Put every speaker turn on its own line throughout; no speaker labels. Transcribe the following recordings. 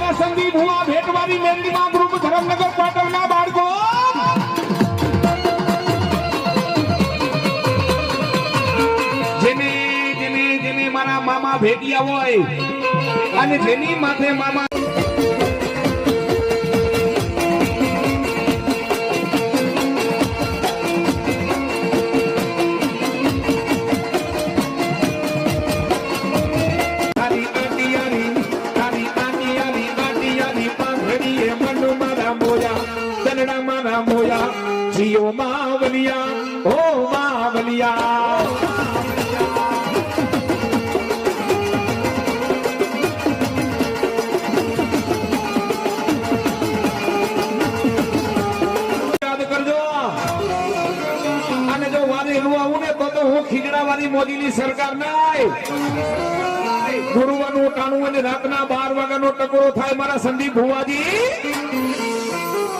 મારા સંદીપ ભુવા ભેટવાડી મેંદીમાં ગ્રુપ ધરમનગર પાટણના બાળકો જેને જેને જેને મારા મામા ભેટિયા હોય અને જેની માથે મામા जियो मावलिया ओ मावलिया याद करजो અને જો વારી નું આવું ને તો હું ખીજડા વાળી મોદીની સરકાર નાય ગુરુવાનું ટાણું અને રાતના 12 વાગ્યાનો ટકોરો થાય મારા સંદીપ ભુવાજી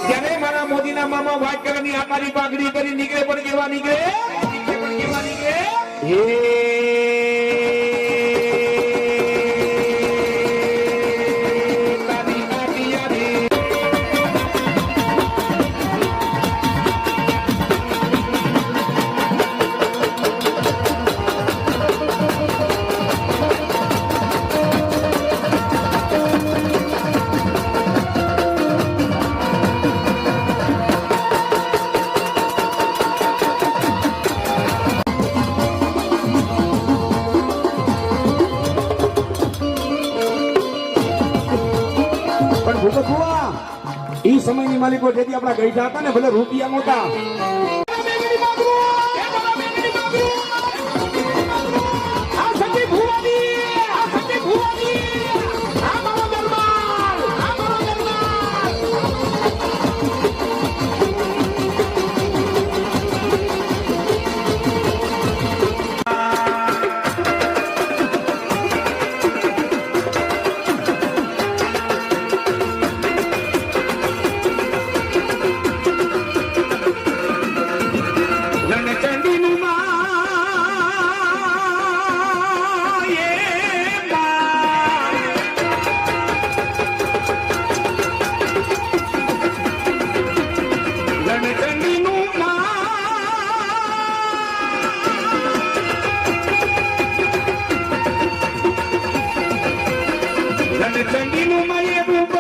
ત્યારે મારા મોદીના મામા વાત કરવાની આકારી પાઘડી કરી નીકળે પણ કેવા નીકળે ઈ સમયની માલિકો જેથી આપણા ગઈઠા હતા ને ભલે રૂપિયા મોટા ચંડીનું મારી